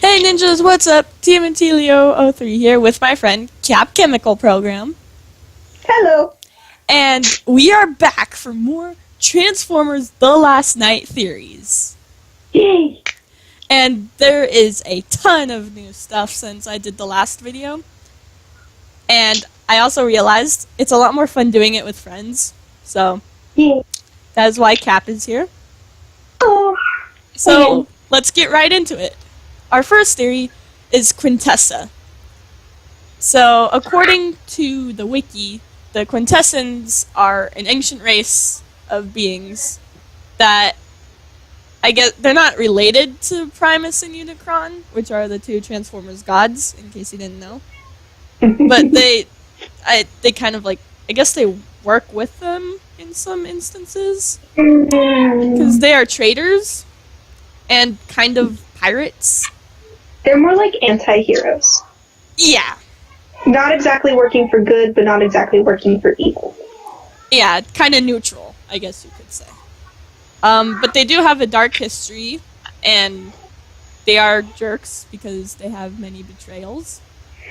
Hey ninjas, what's up? TMNT Leo 03 here with my friend CapChemicalProgram. Hello. And we are back for more Transformers The Last Night theories. Yay. And there is a ton of new stuff since I did the last video. And I also realized it's a lot more fun doing it with friends. So, that is why Cap is here. Oh. So, let's get right into it. Our first theory is Quintessa. So, according to the wiki, the Quintessans are an ancient race of beings that, I guess, they're not related to Primus and Unicron, which are the two Transformers gods, in case you didn't know. But they kind of like, I guess they work with them in some instances. Because they are traitors and kind of pirates. They're more like anti-heroes. Yeah. Not exactly working for good, but not exactly working for evil. Yeah, kind of neutral, I guess you could say. But they do have a dark history, and they are jerks because they have many betrayals,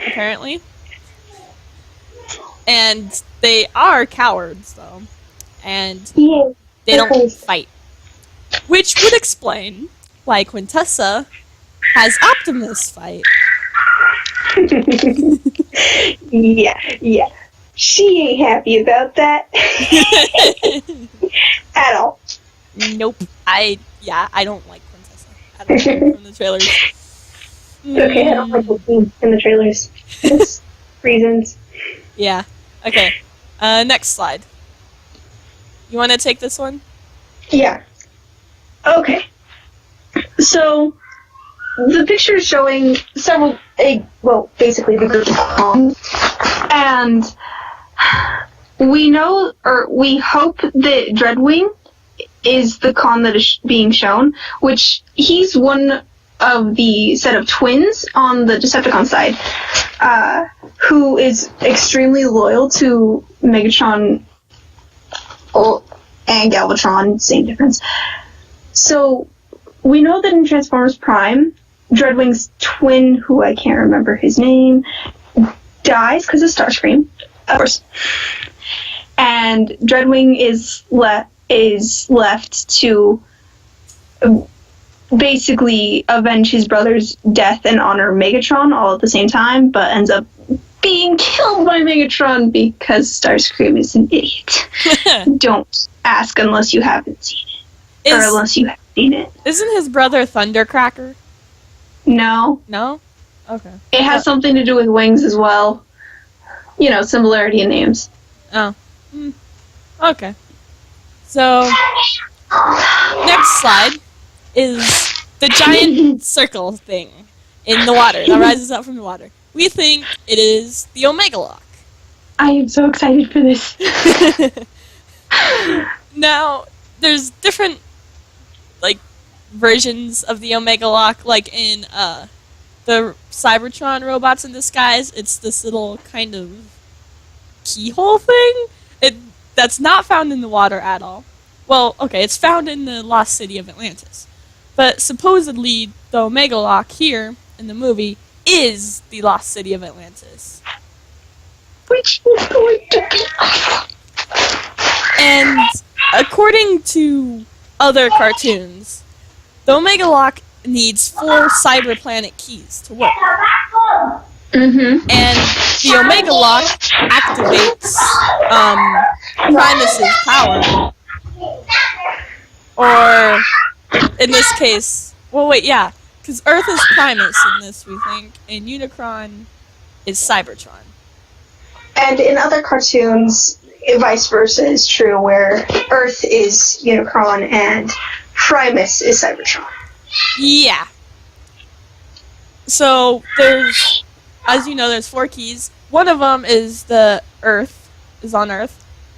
apparently. And they are cowards, though. And they don't fight. Which would explain why Quintessa has Optimus fight. Yeah. She ain't happy about that. At all. Nope. I don't like Quintessa at all from the trailers. It's okay, I don't like the scenes in the trailers. It's reasons. Yeah. Okay. Next slide. You want to take this one? Yeah. Okay. So, the picture is showing basically the group of Kong. And we know, or we hope that Dreadwing is the Kong that is being shown, which he's one of the set of twins on the Decepticon side, who is extremely loyal to Megatron and Galvatron, same difference. So, we know that in Transformers Prime, Dreadwing's twin, who I can't remember his name, dies because of Starscream, of course. And Dreadwing is left to basically avenge his brother's death and honor Megatron all at the same time, but ends up being killed by Megatron because Starscream is an idiot. Don't ask unless you haven't seen it. Or unless you have seen it. Isn't his brother Thundercracker? No. No? Okay. It has something to do with wings as well. You know, similarity in names. Oh. Okay. So, next slide is the giant circle thing in the water that rises up from the water. We think it is the Omega Lock. I am so excited for this. Now, there's different versions of the Omega Lock, like in the Cybertron Robots in Disguise. It's this little kind of keyhole thing. That's not found in the water at all. Well, okay, it's found in the lost city of Atlantis. But supposedly, the Omega Lock here in the movie is the lost city of Atlantis. Which is going to be awesome. And according to other cartoons, the Omega Lock needs 4 cyber planet keys to work. Mm-hmm. And the Omega Lock activates Primus's power. Or, in this case, because Earth is Primus in this, we think, and Unicron is Cybertron. And in other cartoons, vice versa is true, where Earth is Unicron and Primus is Cybertron. Yeah. So, as you know, there's 4 keys. One of them is on Earth.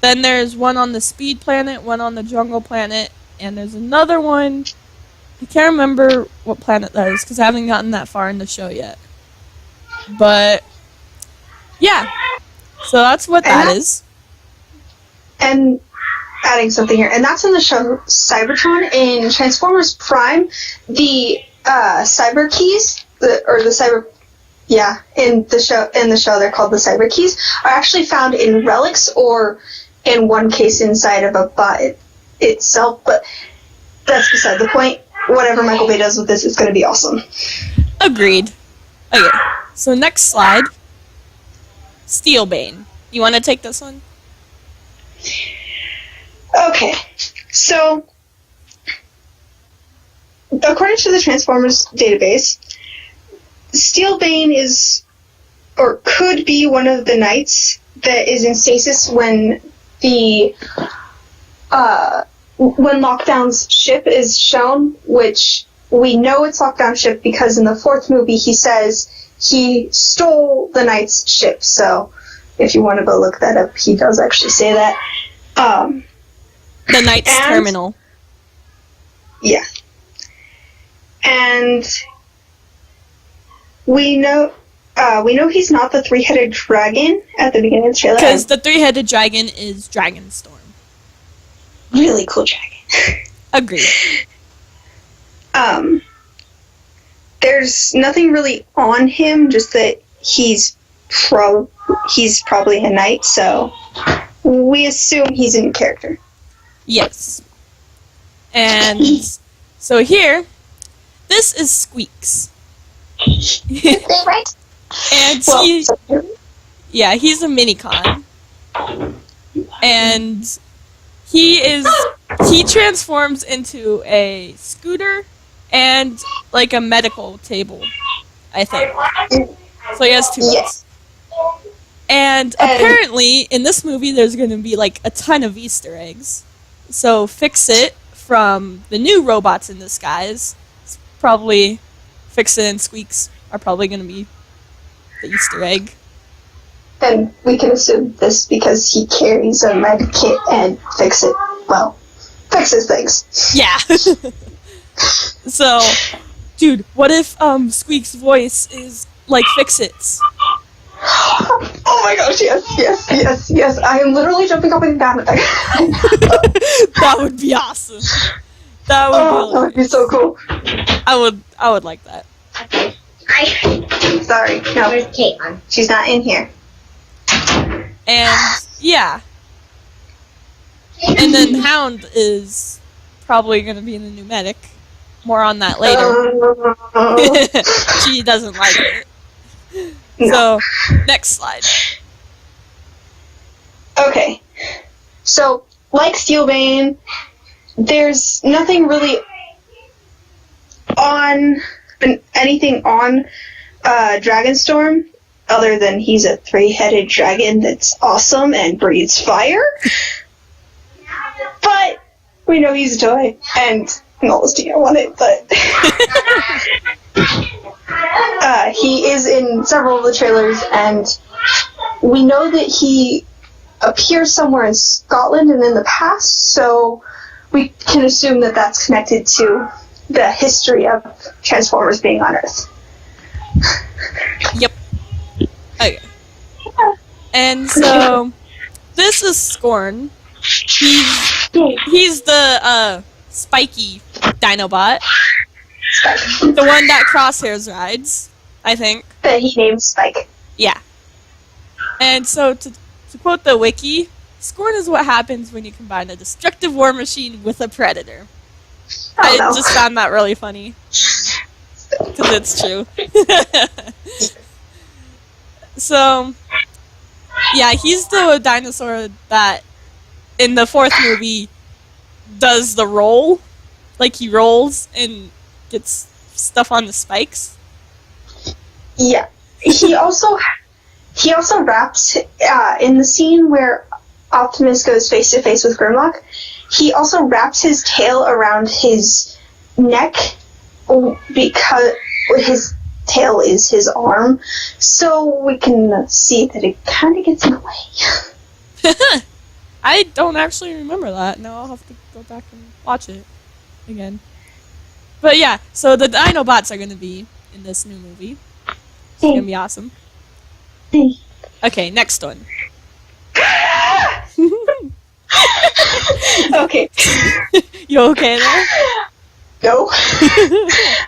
Then there's one on the Speed Planet, one on the Jungle Planet, and there's another one. I can't remember what planet that is, because I haven't gotten that far in the show yet. But, yeah. So that's what that is. And adding something here, and that's in the show Cybertron. In Transformers Prime, the cyber keys the cyber, yeah, in the show they're called the cyber keys, are actually found in relics or in one case inside of a bot itself, but that's beside the point. Whatever Michael Bay does with this is going to be awesome. Agreed. Okay, so next slide. Steelbane. You want to take this one? Okay, so according to the Transformers database, Steelbane is, or could be, one of the knights that is in stasis when when Lockdown's ship is shown, which we know it's Lockdown's ship because in the fourth movie he says he stole the knight's ship. So if you want to go look that up, he does actually say that. The knight's terminal. Yeah. And we know he's not the three-headed dragon at the beginning of the trailer. Because the three-headed dragon is Dragonstorm. Really cool dragon. Agreed. There's nothing really on him, just that he's probably a knight, so we assume he's in character. Yes. And so here, this is Squeaks. Right? And he's a minicon. And he transforms into a scooter and like a medical table, I think. So he has two modes. And apparently in this movie there's going to be like a ton of Easter eggs. So Fix-It from the new Robots in Disguise, probably Fix-It and Squeaks are probably going to be the Easter egg. And we can assume this because he carries a med kit and fixes things. Yeah. So, dude, what if Squeak's voice is like Fix-It's? Oh my gosh, yes. I am literally jumping up and down at that. That would be awesome. That would be so cool. I would like that. Okay. Sorry, no. Where's Caitlin? She's not in here. And yeah. And then Hound is probably going to be in the pneumatic. More on that later. She doesn't like it. No. So, next slide. Okay. So, like Steelbane, there's nothing really on Dragonstorm other than he's a three-headed dragon that's awesome and breathes fire. But we know he's a toy, and Noel's didn't want it, but he is in several of the trailers, and we know that he appears somewhere in Scotland and in the past, so we can assume that that's connected to the history of Transformers being on Earth. Yep. Okay. And so, this is Scorn. He's the spiky Dinobot. The one that Crosshairs rides, I think. That he named Spike. Yeah. And so, to quote the wiki, Scorn is what happens when you combine a destructive war machine with a predator. I just found that really funny. Because it's true. So, yeah, he's the dinosaur that, in the fourth movie, does the roll. Like, he rolls and gets stuff on the spikes. Yeah. He also wraps, in the scene where Optimus goes face to face with Grimlock, he also wraps his tail around his neck because his tail is his arm, so we can see that it kind of gets in the way. I don't actually remember that. Now I'll have to go back and watch it again. But yeah, so the Dinobots are going to be in this new movie. It's going to be awesome. Okay, next one. Okay. You okay there? No.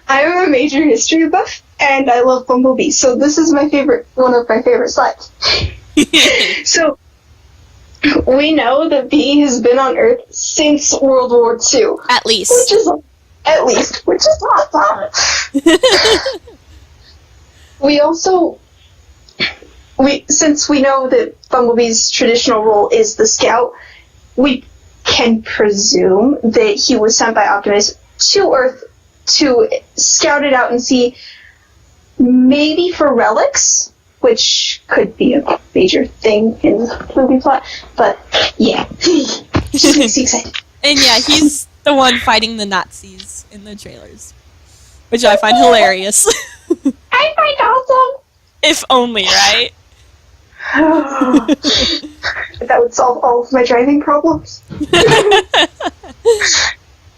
I'm a major history buff, and I love Bumblebee. So this is one of my favorite slides. So we know that Bee has been on Earth since World War II. At least. Which is awesome. Since we know that Bumblebee's traditional role is the scout, we can presume that he was sent by Optimus to Earth to scout it out and see, maybe for relics, which could be a major thing in the movie plot, but yeah. Just makes me excited. And yeah, he's the one fighting the Nazis in the trailers, which I find hilarious. I find awesome! If only, right? That would solve all of my driving problems.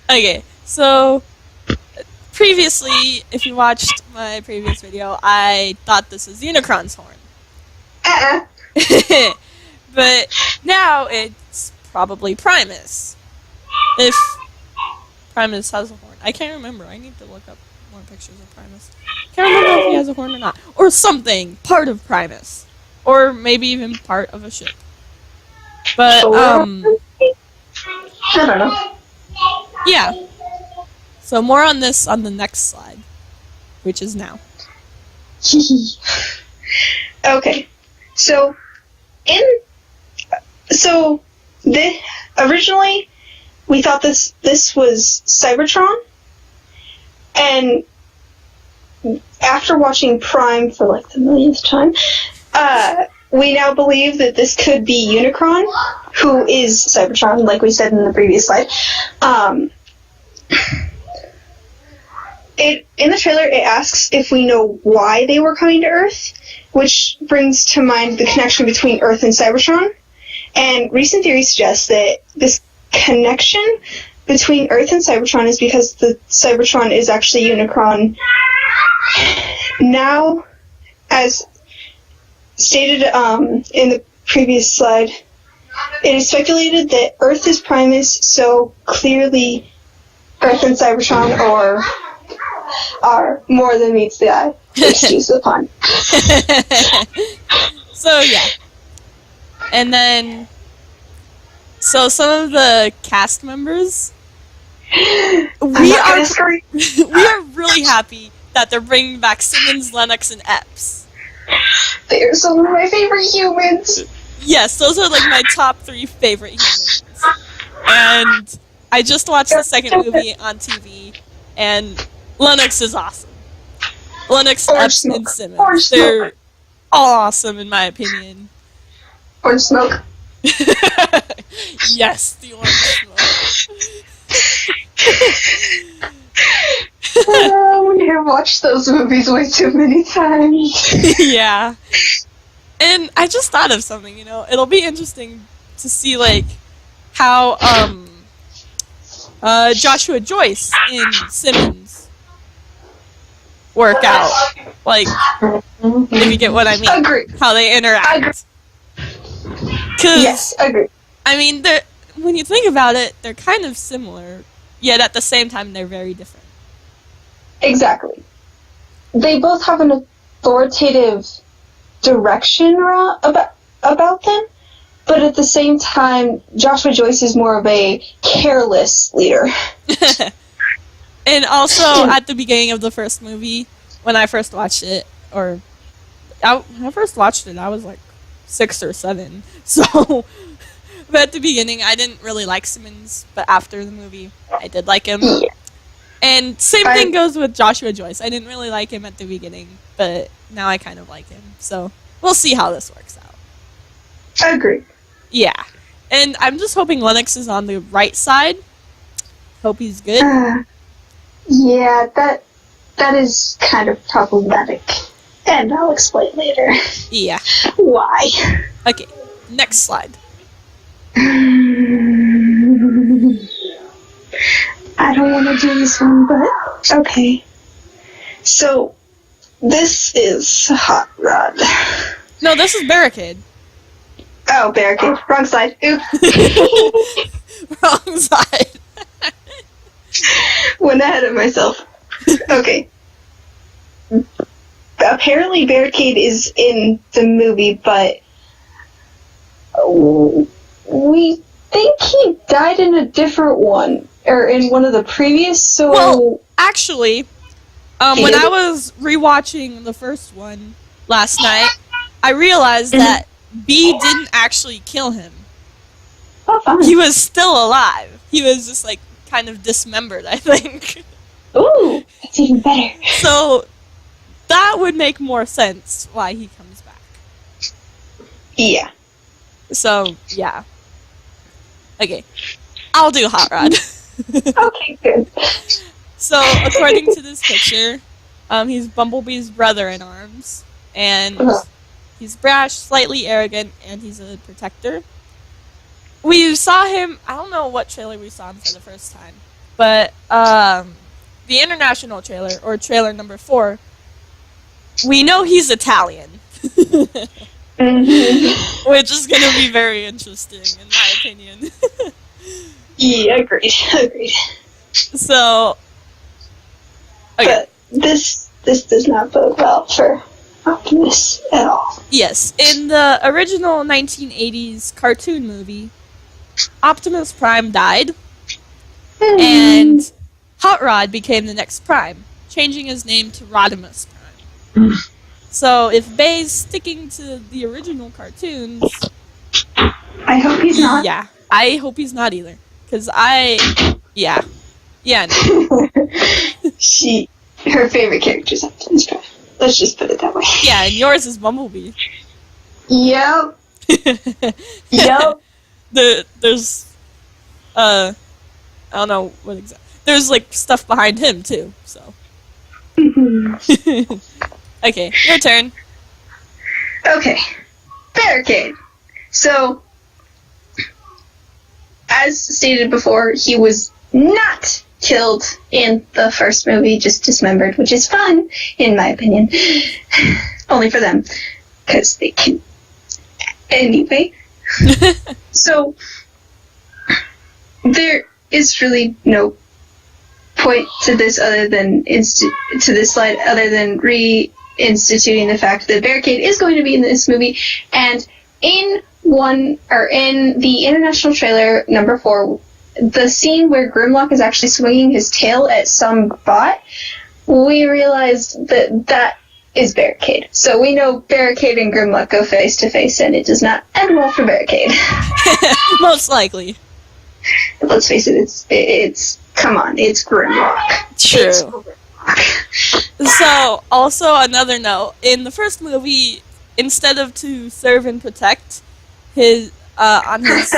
Okay, so previously, if you watched my previous video, I thought this was Unicron's horn. But now it's probably Primus. If Primus has a horn. I can't remember. I need to look up more pictures of Primus. Can't remember if he has a horn or not. Or something. Part of Primus. Or maybe even part of a ship. But, I don't know. yeah. So more on this on the next slide. Which is now. Okay. Originally, we thought this was Cybertron, and after watching Prime for like the millionth time, we now believe that this could be Unicron, who is Cybertron, like we said in the previous slide. In the trailer, it asks if we know why they were coming to Earth, which brings to mind the connection between Earth and Cybertron. And recent theories suggest that this connection between Earth and Cybertron is because the Cybertron is actually Unicron. Now, as stated in the previous slide, it is speculated that Earth is Primus, so clearly Earth and Cybertron are more than meets the eye. Excuse the pun. So, yeah. And then, so some of the cast members, we are really happy that they're bringing back Simmons, Lennox, and Epps. They are some of my favorite humans. Yes, those are like my top 3 favorite humans. And I just watched the second movie on TV, and Lennox is awesome. Lennox, Epps, and Simmons. They're awesome in my opinion. Orange smoke. Yes, the orange smoke. We have watched those movies way too many times. Yeah. And I just thought of something, it'll be interesting to see, like, how, Joshua Joyce and Simmons work out. Like, if you get what I mean. Agree. How they interact. Yes, agree. I mean, when you think about it, they're kind of similar, yet at the same time, they're very different. Exactly. They both have an authoritative direction about them, but at the same time, Joshua Joyce is more of a careless leader. And also, at the beginning of the first movie, when I first watched it, when I first watched it, I was like 6 or 7. So, but at the beginning, I didn't really like Simmons, but after the movie, I did like him. And same thing goes with Joshua Joyce. I didn't really like him at the beginning, but now I kind of like him. So, we'll see how this works out. I agree. Yeah. And I'm just hoping Lennox is on the right side. Hope he's good. Yeah, that is kind of problematic. And I'll explain later. Yeah. Why. Okay, next slide. I don't want to do this one, but okay. So, this is Hot Rod. No, this is Barricade. Oh, Barricade. Wrong side. Oops. Wrong side. Went ahead of myself. Okay. apparently Barricade is in the movie, but we think he died in a different one, or in one of the previous, so... Well, actually, when did? I was rewatching the first one last night, I realized that B didn't actually kill him. Oh, fun. He was still alive. He was just, like, kind of dismembered, I think. Ooh, that's even better. So, that would make more sense why he comes back. Yeah. So, yeah. Okay. I'll do Hot Rod. Okay, good. So, according to this picture, he's Bumblebee's brother in arms. And he's brash, slightly arrogant, and he's a protector. We saw him, I don't know what trailer we saw him for the first time, but the international trailer, or trailer number 4, we know he's Italian. Which is going to be very interesting, in my opinion. Yeah, agreed. So, okay. But this does not bode well for Optimus at all. Yes, in the original 1980s cartoon movie, Optimus Prime died, and Hot Rod became the next Prime, changing his name to Rodimus Prime. So if Bay's sticking to the original cartoons... I hope he's not. Yeah, I hope he's not either. Because Yeah. Yeah, no. Her favorite character is Optimus Prime. Let's just put it that way. Yeah, and yours is Bumblebee. Yep. Yep. There's I don't know what exactly. There's like stuff behind him too. So. Okay, your turn. Okay, Barricade. So, as stated before, he was not killed in the first movie, just dismembered, which is fun, in my opinion. Only for them, because they can. Anyway. So, there is really no point to this other than reinstituting the fact that Barricade is going to be in this movie, and in the international trailer number 4, the scene where Grimlock is actually swinging his tail at some bot, we realized that is Barricade. So we know Barricade and Grimlock go face to face, and it does not end well for Barricade. Most likely. Let's face it, it's come on, it's Grimlock. True. It's Grimlock. So, also another note, in the first movie, instead of to serve and protect, on his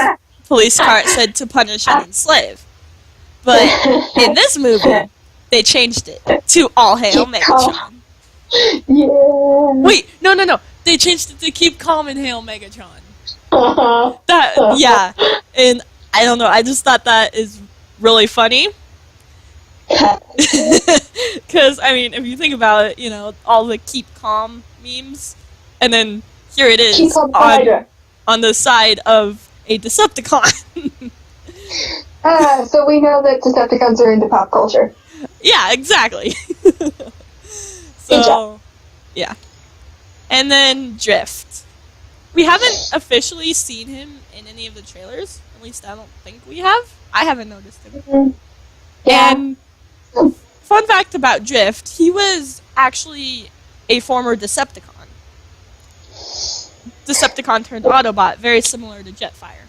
police cart said to punish and enslave. But in this movie, they changed it to All Hail Megatron. Yeah. Wait, no. They changed it to Keep Calm and Hail Megatron. Yeah. And I don't know, I just thought that is really funny. Because, I mean, if you think about it, all the Keep Calm memes, and then here it is on the side of a Decepticon. So we know that Decepticons are into pop culture. Yeah, exactly. So, yeah. And then Drift. We haven't officially seen him in any of the trailers. At least I don't think we have. I haven't noticed him. Mm-hmm. Yeah. And fun fact about Drift, he was actually a former Decepticon. Decepticon turned Autobot, very similar to Jetfire.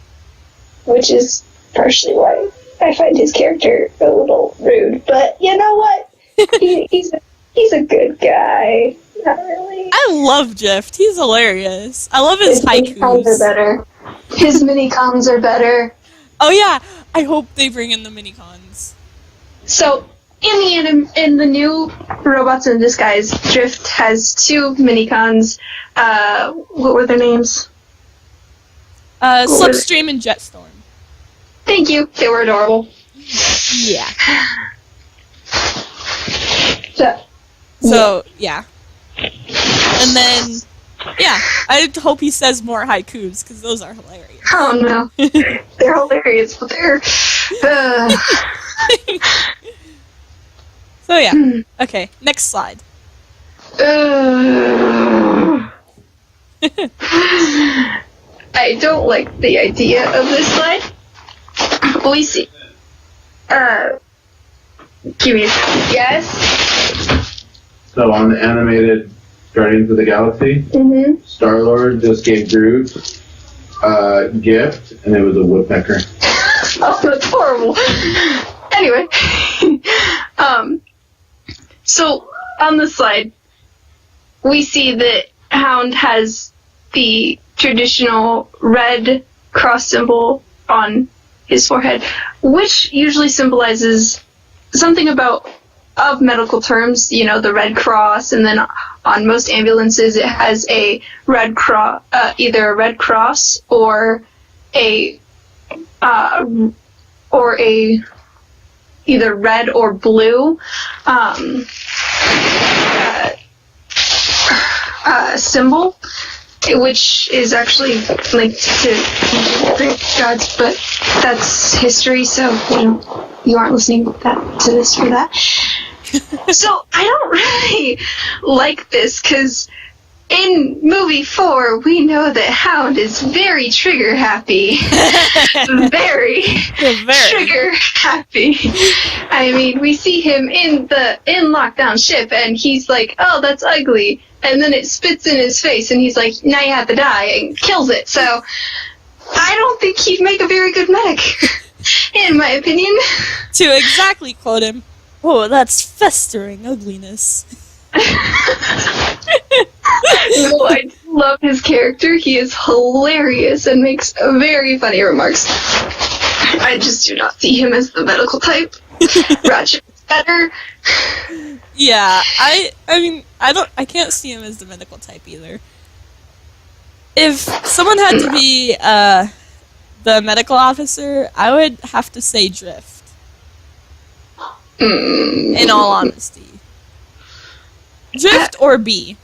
Which is partially why I find his character a little rude. But you know what? He's a good guy. Not really. I love Drift. He's hilarious. I love his haikus. Mini-cons are better. His mini-cons are better. Oh yeah, I hope they bring in the mini-cons. So, in the new Robots in Disguise, Drift has 2 mini-cons. What were their names? Slipstream and Jetstorm. Thank you. They were adorable. Yeah. So yeah. And then, yeah, I hope he says more haikus, because those are hilarious. Oh no. They're hilarious, but they're... So yeah, okay, next slide. I don't like the idea of this slide. We see. Give me a second. Yes? So on the animated Guardians of the Galaxy, Star-Lord just gave Groot a gift, and it was a woodpecker. Oh, that's horrible. Anyway. So, on the slide, we see that Hound has the traditional red cross symbol on his forehead, which usually symbolizes something of medical terms, the Red Cross, and then on most ambulances it has a red cross, either a red cross or a either red or blue symbol, which is actually linked to Greek gods, but that's history, so you aren't listening to this for that. So I don't really like this, because in movie 4, we know that Hound is very trigger happy. very trigger happy. I mean, we see him in lockdown ship, and he's like, "Oh, that's ugly," and then it spits in his face, and he's like, "Now you have to die," and kills it. So I don't think he'd make a very good medic, in my opinion. To exactly quote him, "Oh, that's festering ugliness." No, I love his character. He is hilarious and makes very funny remarks. I just do not see him as the medical type. Ratchet is better. Yeah, I mean, I can't see him as the medical type either. If someone had to be the medical officer, I would have to say Drift. In all honesty. Drift or B.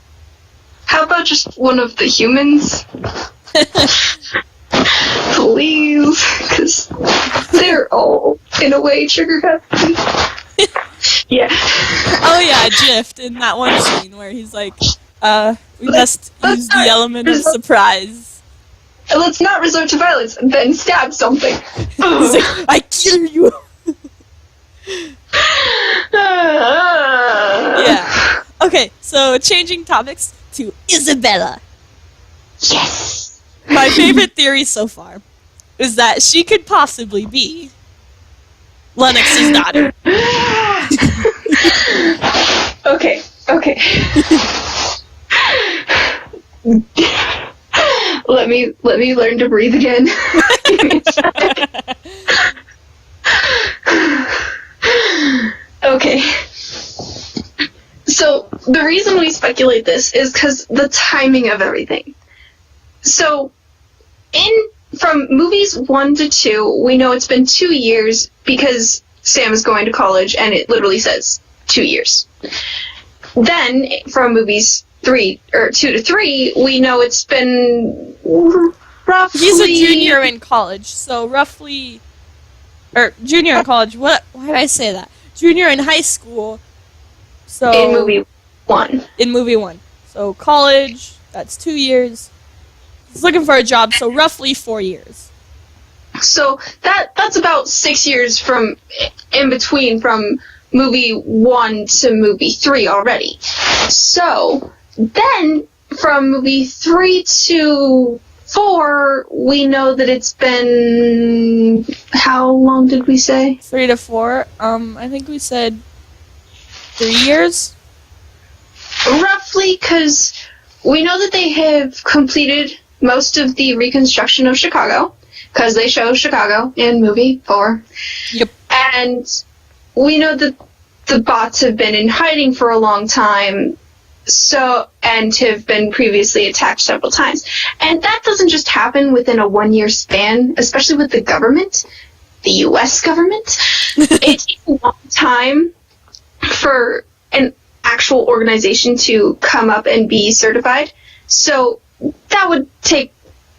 How about just one of the humans? Please, because they're all, in a way, trigger happy. Yeah. Oh yeah, Drift in that one scene where he's like, we must use the element of surprise. Let's not resort to violence, and then stab something. He's like, I kill you! Yeah. Okay, so changing topics to Isabella. Yes! My favorite theory so far is that she could possibly be Lennox's daughter. Okay. Let me learn to breathe again. Give me a sec. Okay. So, the reason we speculate this is because the timing of everything. So, from movies 1 to 2, we know it's been 2 years because Sam is going to college, and it literally says 2 years. Then, from movies 2 to 3, we know it's been roughly... He's a junior in college, so roughly... Or, junior in college, why did I say that? Junior in high school, so... In movie 1. In movie 1. So, college, that's 2 years. He's looking for a job, so roughly 4 years. So, that's about 6 years in between from movie 1 to movie 3 already. So, then, from movie 3 to 4, we know that it's been... How long did we say? 3 to 4. I think we said 3 years? Roughly, because we know that they have completed most of the reconstruction of Chicago, because they show Chicago in movie 4. Yep. And we know that the bots have been in hiding for a long time, and have been previously attacked several times. And that doesn't just happen within a 1-year span, especially with the government, the U.S. government. It takes a long time for an actual organization to come up and be certified. So that would take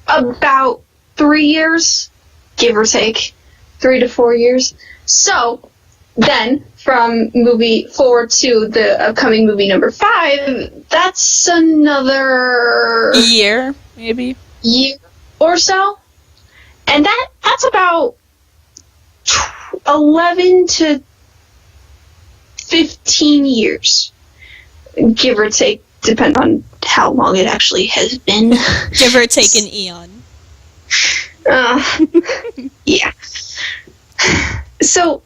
about 3 years, give or take, 3 to 4 years. So then, from movie 4 to the upcoming movie number 5, that's another... year, maybe? Year. or so. And that's about 11 to 15 years, give or take, depend on how long it actually has been. Give or take an eon. Yeah. So,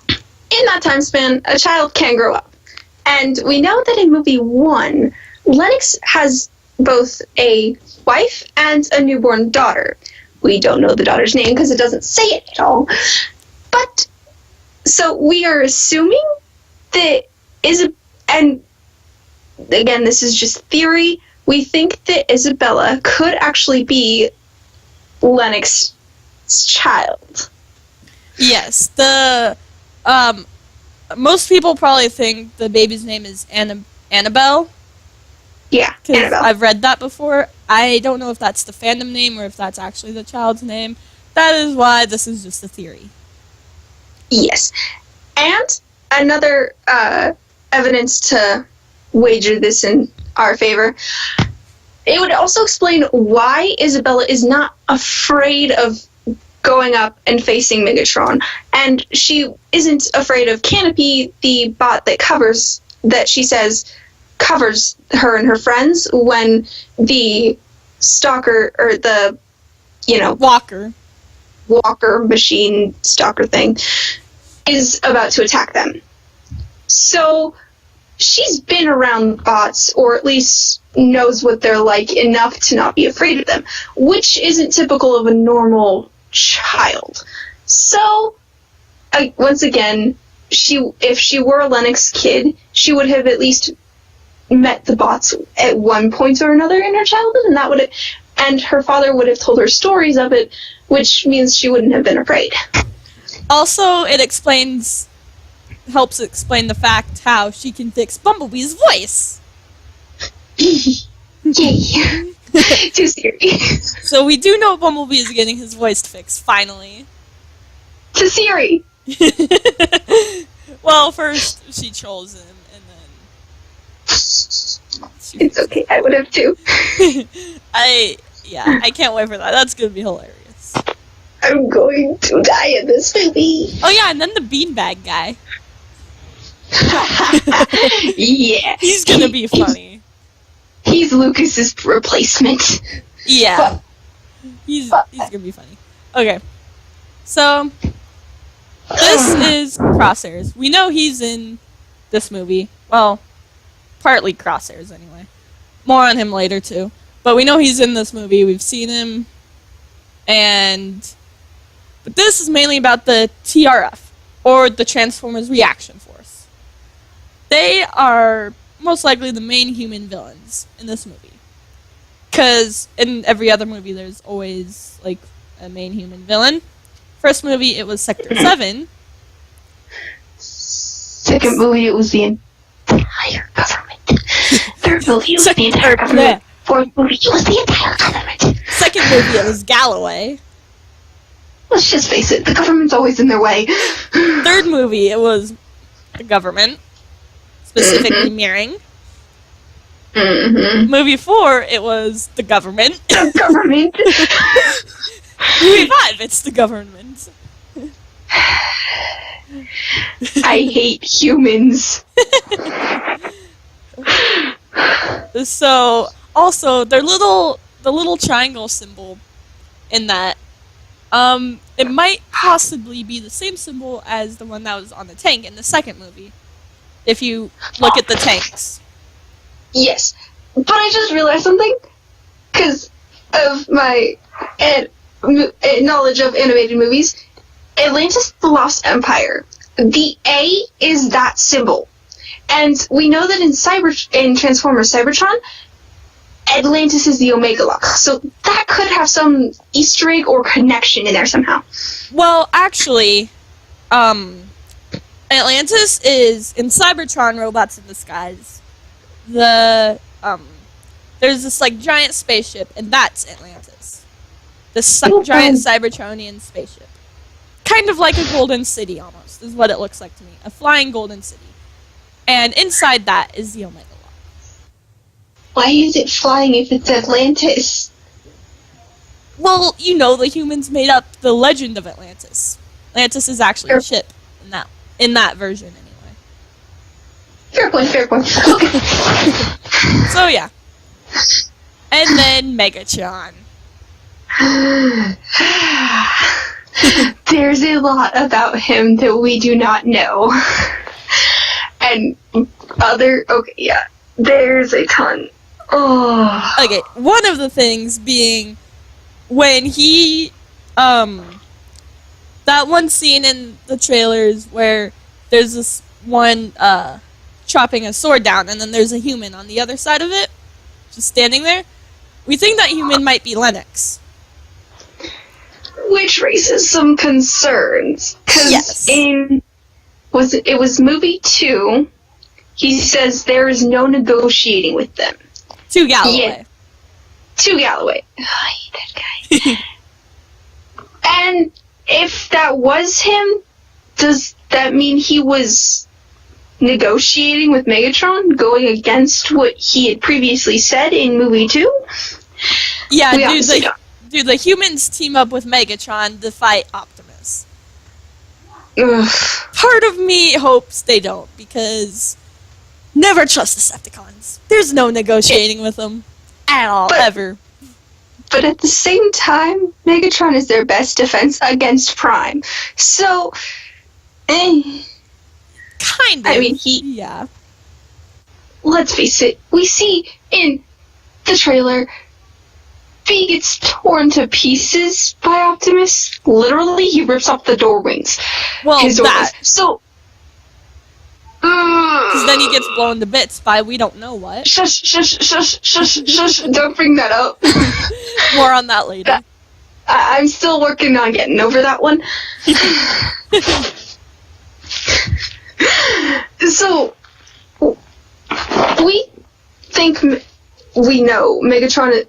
in that time span, a child can grow up. And we know that in movie 1, Lennox has both a wife and a newborn daughter. We don't know the daughter's name because it doesn't say it at all. But, so we are assuming that and again, this is just theory, we think that Isabella could actually be Lennox's child. Yes, most people probably think the baby's name is Annabelle. Yeah, Annabelle. I've read that before. I don't know if that's the fandom name or if that's actually the child's name. That is why this is just a theory. Yes. And another evidence to wager this in our favor, it would also explain why Isabella is not afraid of going up and facing Megatron. And she isn't afraid of Canopy, the bot that she says covers her and her friends when the stalker, or the, walker machine stalker thing is about to attack them. So she's been around bots, or at least knows what they're like enough to not be afraid of them, which isn't typical of a normal child. So, once again, if she were a Lennox kid, she would have at least met the bots at one point or another in her childhood, and her father would have told her stories of it, which means she wouldn't have been afraid. Also, it helps explain the fact how she can fix Bumblebee's voice. Yay. Too serious. So we do know Bumblebee is getting his voice fixed, finally. To Siri. Well, first she trolls him, and then... It's okay, I would have too. I can't wait for that. That's gonna be hilarious. I'm going to die in this movie. Oh yeah, and then the beanbag guy. Yeah. He's gonna be funny. He's Lucas's replacement. Yeah. He's gonna be funny. Okay. So, this is Crosshairs. We know he's in this movie. Well, partly Crosshairs anyway. More on him later too. But we know he's in this movie. We've seen him. But this is mainly about the TRF, or the Transformers Reaction Force. They are most likely the main human villains in this movie. Because in every other movie there's always, like, a main human villain. First movie, it was Sector 7. Second movie, it was the entire government. Third movie, it was the entire government. Fourth movie, it was the entire government. Second movie, it was Galloway. Let's just face it, the government's always in their way. Third movie, it was the government. Specifically Meering. Mm-hmm. Movie 4, it was the government. The government. Movie 5, it's the government. I hate humans. So, also, the little triangle symbol in that, it might possibly be the same symbol as the one that was on the tank in the second movie. If you look at the tanks. Yes. But I just realized something. Because of my knowledge of animated movies. Atlantis the Lost Empire. The A is that symbol. And we know that in Transformers Cybertron, Atlantis is the Omega Lock. So that could have some Easter egg or connection in there somehow. Well, actually, Atlantis is in Cybertron Robots in Disguise. There's this like giant spaceship, and that's Atlantis. This giant Cybertronian spaceship. Kind of like a golden city, almost, is what it looks like to me. A flying golden city. And inside that is the Omega Lock. Why is it flying if it's Atlantis? Well, you know, the humans made up the legend of Atlantis. Atlantis is actually a ship in that version, anyway. Fair point. Okay. So yeah, and then Megatron. There's a lot about him that we do not know. And there's a ton. Oh. Okay, one of the things being when he, that one scene in the trailers where there's this one, chopping a sword down, and then there's a human on the other side of it, just standing there. We think that human might be Lennox. Which raises some concerns. Because it was movie 2, he says there is no negotiating with them. To Galloway. Yeah. To Galloway. Oh, I hate that guy. And if that was him, does that mean he was negotiating with Megatron, going against what he had previously said in movie 2? Yeah, the humans team up with Megatron to fight Optimus. Ugh. Part of me hopes they don't, because never trust Decepticons. There's no negotiating with them at all, ever. But at the same time, Megatron is their best defense against Prime. So, kind of. I mean, yeah. Let's face it, we see in the trailer, he gets torn to pieces by Optimus. Literally, he rips off the door wings. Well, that. So, because then he gets blown to bits by we don't know what. Shush. Don't bring that up. More on that later. I'm still working on getting over that one. So, we think we know Megatron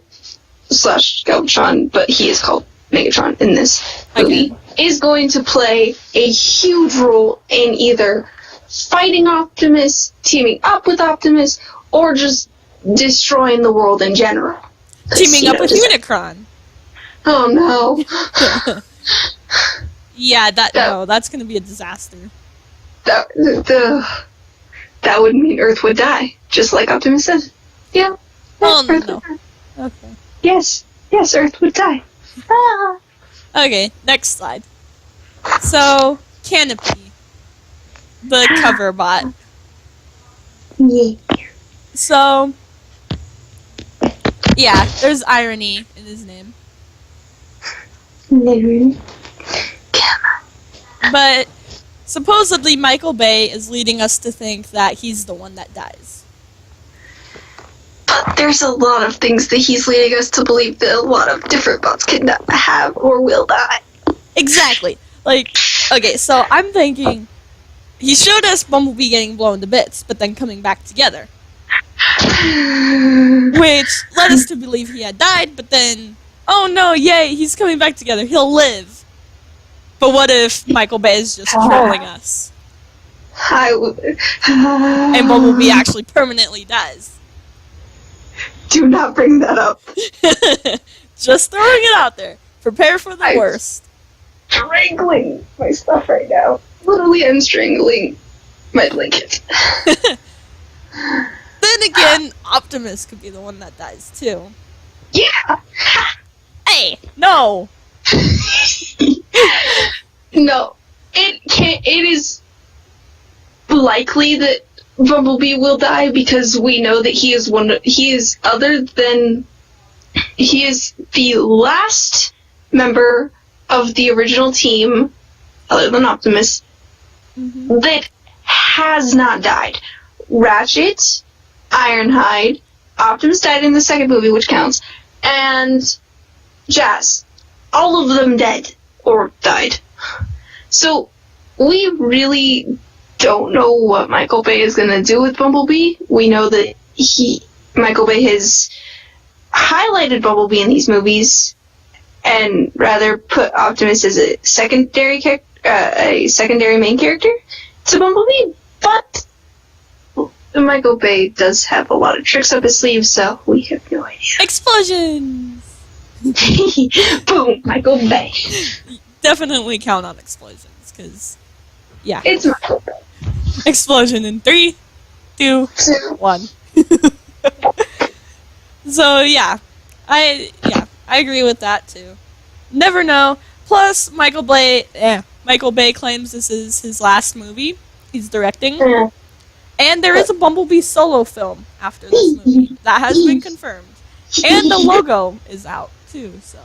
/ Galvatron, but he is called Megatron in this movie, is going to play a huge role in either fighting Optimus, teaming up with Optimus, or just destroying the world in general. Teaming up with Unicron. Oh no. Yeah, that's going to be a disaster. That would mean Earth would die, just like Optimus says. Yeah. Well, no. Okay. Yes, Earth would die. Ah. Okay, next slide. So, Canopy. The cover bot. Yeah. So, yeah, there's irony in his name. Literally. But, supposedly Michael Bay is leading us to think that he's the one that dies. But there's a lot of things that he's leading us to believe that a lot of different bots can have or will die. Exactly. Like, okay, so I'm thinking, he showed us Bumblebee getting blown to bits, but then coming back together. Which led us to believe he had died, but then, oh no, yay, he's coming back together, he'll live. But what if Michael Bay is just trolling us? And Bumblebee actually permanently dies? Do not bring that up. Just throwing it out there. Prepare for the worst. Strangling my stuff right now. Literally, I'm strangling my blanket. Then again, Optimus could be the one that dies too. Yeah. Hey, no. No, it is likely that Bumblebee will die because we know that he is the last member of the original team, other than Optimus, that has not died. Ratchet, Ironhide, Optimus died in the second movie, which counts, and Jazz. All of them dead or died. So we really don't know what Michael Bay is going to do with Bumblebee. We know that Michael Bay has highlighted Bumblebee in these movies and rather put Optimus as a secondary main character to Bumblebee, but Michael Bay does have a lot of tricks up his sleeve, so we have no idea. Explosions! Boom, Michael Bay. Definitely count on explosions, because, yeah. It's Michael Bay. Explosion in 3, 2, 1. So, yeah. I agree with that, too. Never know. Plus, Michael Bay claims this is his last movie he's directing. And there is a Bumblebee solo film after this movie. That has been confirmed. And the logo is out, too, so.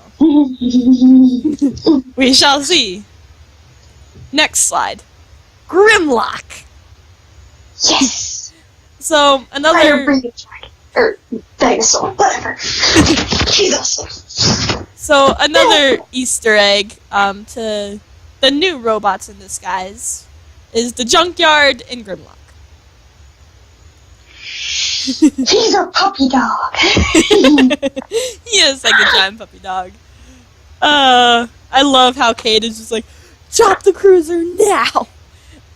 We shall see. Next slide. Grimlock. Yes! So, another... Fire-breathing dragon. Or dinosaur, whatever. He's awesome. So, another Easter egg to the new robots in disguise is the Junkyard in Grimlock. He's a puppy dog. He is like a giant puppy dog. I love how Cade is just like, drop the cruiser now!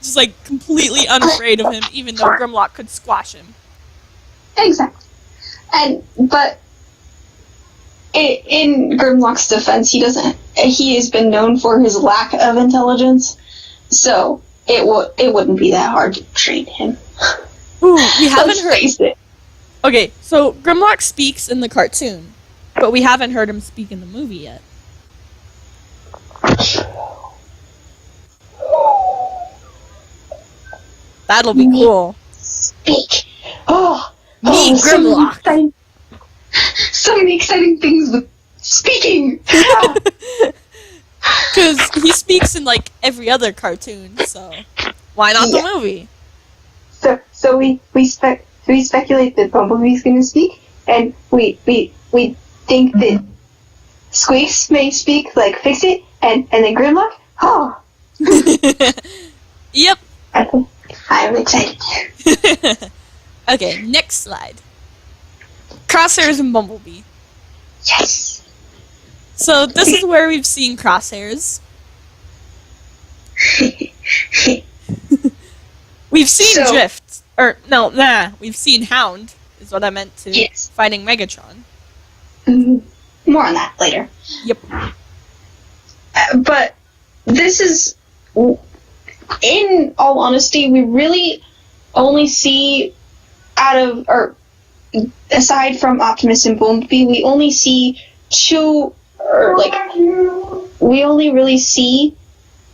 Just like completely unafraid of him, even though Grimlock could squash him. Exactly. But in Grimlock's defense, he has been known for his lack of intelligence, so it wouldn't be that hard to train him. Ooh, we haven't heard. Face it. Okay, so Grimlock speaks in the cartoon, but we haven't heard him speak in the movie yet. That'll be cool. Speak. Me, Grimlock. So many exciting things with speaking. Because he speaks in like every other cartoon, so why not the movie? So we speculate that Bumblebee's going to speak, and we think that Squeaks may speak, like fix it, and then Grimlock. Oh. Yep. I'm excited. Okay, next slide. Crosshairs and Bumblebee. Yes. So this is where we've seen Crosshairs. We've seen Drift. We've seen Hound, is what I meant to. Yes. Fighting Megatron. More on that later. Yep. But this is, in all honesty, we really only see aside from Optimus and Bumblebee, we only see we only really see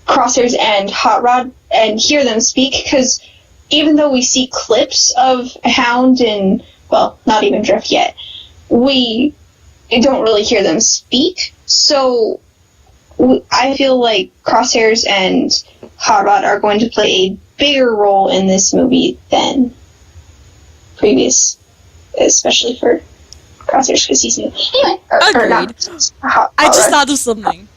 Crosshairs and Hot Rod and hear them speak, because even though we see clips of Hound and, well, not even Drift yet, we don't really hear them speak, so I feel like Crosshairs and Hot Rod are going to play a bigger role in this movie than previous, especially for Crosshairs, because he's new. Anyway, agreed. I just thought of something.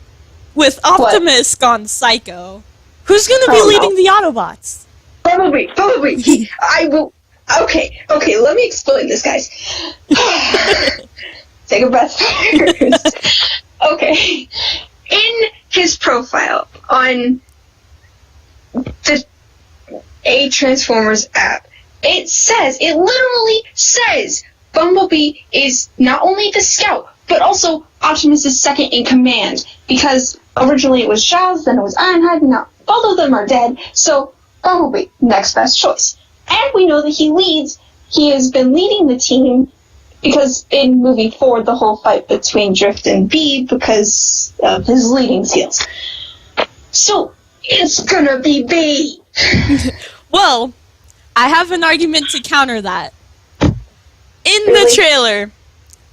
With Optimus gone psycho, who's going to be leading the Autobots? Bumblebee. I will. Okay, let me explain this, guys. Take a breath first. Okay. In his profile on the A Transformers app, it literally says Bumblebee is not only the scout, but also Optimus' second in command, because originally it was Shaz, then it was Ironhide, now both of them are dead, so Bumblebee, next best choice. And we know that he has been leading the team, because in movie 4, the whole fight between Drift and Bee, because of his leading skills. So, it's gonna be Bee! Well, I have an argument to counter that. In Really? the trailer,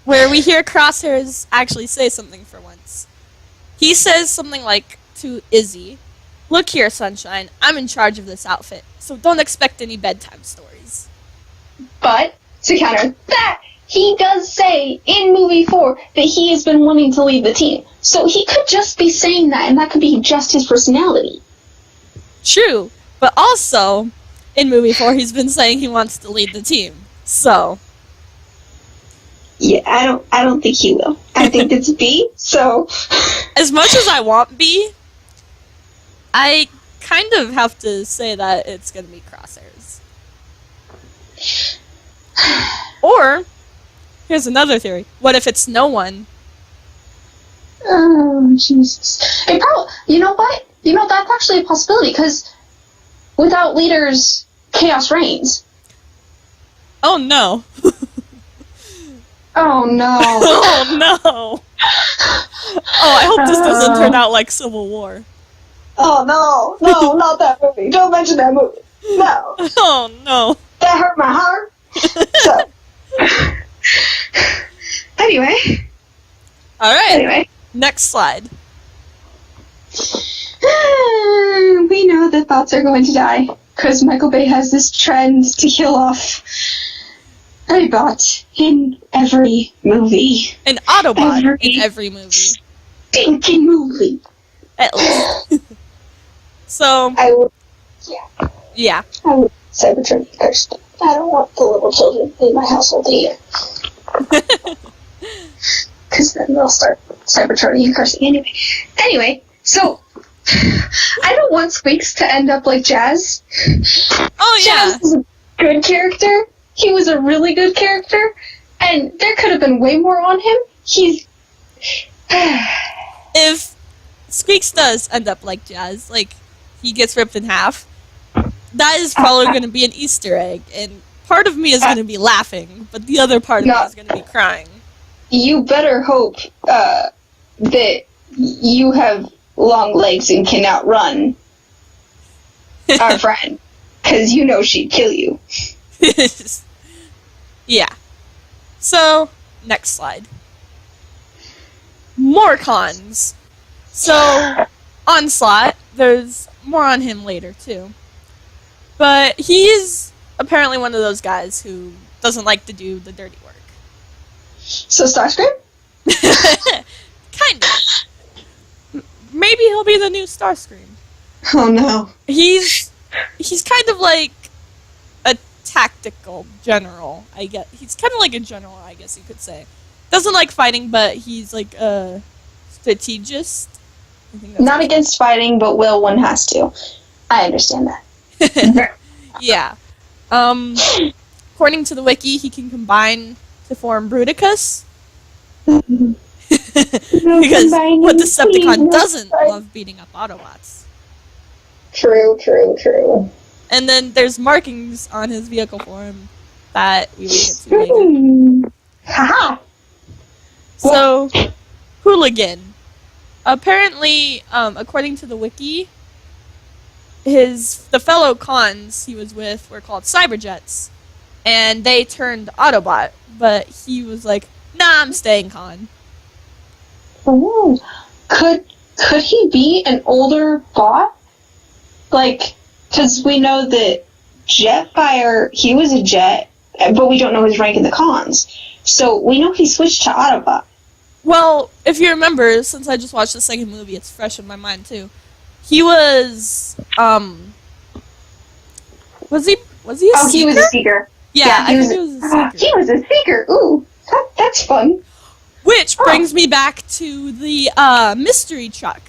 where we hear Crosshairs actually say something for once, he says something like to Izzy, "Look here, Sunshine, I'm in charge of this outfit, so don't expect any bedtime stories." But, to counter that, he does say in movie 4 that he has been wanting to lead the team. So he could just be saying that, and that could be just his personality. True, but also, in movie 4, he's been saying he wants to lead the team, so... Yeah, I don't think he will. I think it's B, so... As much as I want B, I kind of have to say that it's gonna be Crosshairs. Or, here's another theory. What if it's no one? Oh, Jesus. It probably, you know what? That's actually a possibility, because without leaders, chaos reigns. Oh no. Oh, no. Oh no. Oh, I hope this doesn't turn out like Civil War. Oh, no, not that movie. Don't mention that movie. No. Oh no. That hurt my heart. So. Anyway. Alright. Next slide. We know that thoughts are going to die, because Michael Bay has this trend to kill off a bot in every movie. An Autobot in every movie. Stinking movie. At least. So, I would, yeah. I would Cybertron first. I don't want the little children in my household to hear. Because then they'll start Cybertroning and cursing anyway. Anyway, so, I don't want Squeaks to end up like Jazz. Oh, yeah. Jazz is a good character. He was a really good character. And there could have been way more on him. He's... If Squeaks does end up like Jazz, like, he gets ripped in half, that is probably going to be an Easter egg. And part of me is going to be laughing, but the other part of me is going to be crying. You better hope that you have long legs and can outrun our friend, because you know she'd kill you. Yeah. So, next slide. More cons. So, Onslaught, there's more on him later, too. But he's apparently one of those guys who doesn't like to do the dirty work. So Starscream? Kind of. Maybe he'll be the new Starscream. Oh no. He's kind of like a tactical general, I guess. He's kind of like a general, I guess you could say. Doesn't like fighting, but he's like a strategist. I think that's Not against fighting, but will one has to. I understand that. Yeah. According to the wiki, he can combine to form Bruticus. Because what Decepticon doesn't love beating up Autobots. True. And then there's markings on his vehicle form that we will get to later. Haha! So, Hooligan. Apparently, according to the wiki, the fellow cons he was with were called Cyberjets, and they turned Autobot, but he was like, nah, I'm staying con. Ooh. Could he be an older bot? Like, because we know that Jetfire, he was a Jet, but we don't know his rank in the cons. So we know he switched to Autobot. Well, if you remember, since I just watched the second movie, it's fresh in my mind too. He was, was he a Oh, Seeker? he was a Seeker. Yeah, I think he was a Seeker. He was a Seeker. Ooh, that's fun. Which brings me back to the mystery truck.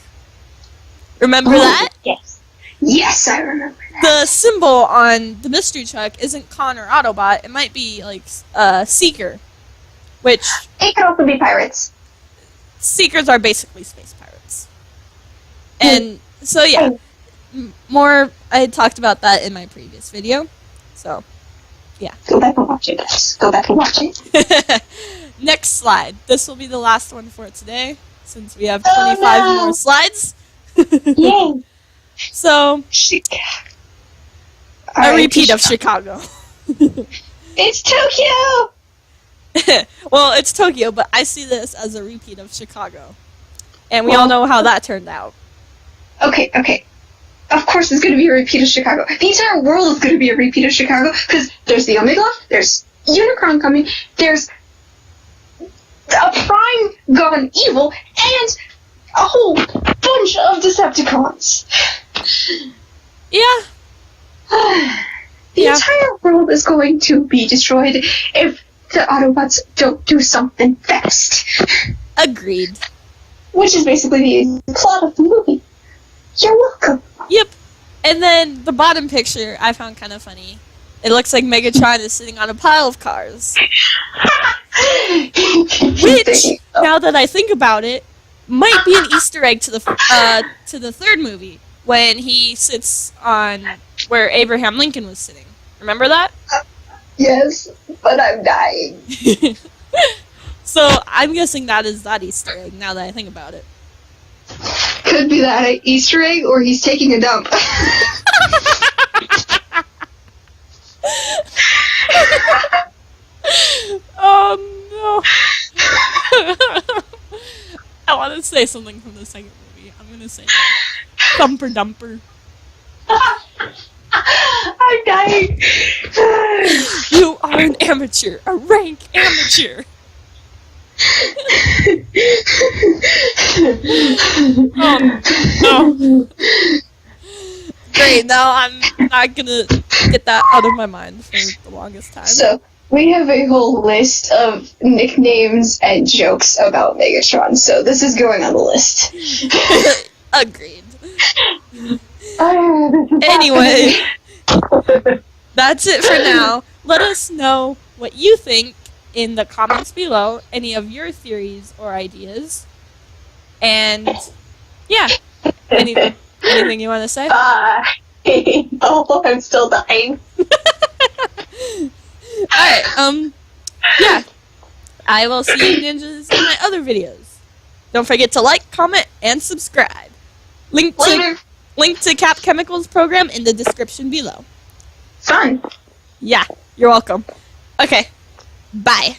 Remember that? Yes. Yes, I remember that. The symbol on the mystery truck isn't Con or Autobot. It might be like Seeker, which It could also be pirates. Seekers are basically space pirates. And so yeah, more I had talked about that in my previous video. So yeah. Go back and watch it, guys. Go back and watch it. Next slide. This will be the last one for today, since we have 25 more slides. Yay! So, a repeat of Chicago. It's Tokyo! Well, it's Tokyo, but I see this as a repeat of Chicago. And we all know how that turned out. Okay. Of course it's going to be a repeat of Chicago. The entire world is going to be a repeat of Chicago, because there's the Omega, there's Unicron coming, there's a Prime gone evil, and a whole bunch of Decepticons. Yeah. The entire world is going to be destroyed if the Autobots don't do something fast. Agreed. Which is basically the plot of the movie. You're welcome. Yep. And then the bottom picture I found kind of funny. It looks like Megatron is sitting on a pile of cars. Which, now that I think about it, might be an Easter egg to the third movie when he sits on where Abraham Lincoln was sitting. Remember that? Yes, but I'm dying. So I'm guessing that is that Easter egg. Now that I think about it. Could be that an Easter egg, or he's taking a dump. Oh no! I want to say something from the second movie. I'm gonna say Thumper Dumper. I'm dying. You are an amateur, a rank amateur. No. Great, now I'm not gonna get that out of my mind for the longest time. So, we have a whole list of nicknames and jokes about Megatron, so this is going on the list. Agreed. Anyway, that's it for now. Let us know what you think in the comments below, any of your theories or ideas. And, yeah, anything you want to say? Oh, I'm still dying. Alright, yeah. I will see you ninjas in my other videos. Don't forget to like, comment, and subscribe. Link to CapChemical's program in the description below. Fun. Yeah, you're welcome. Okay, bye.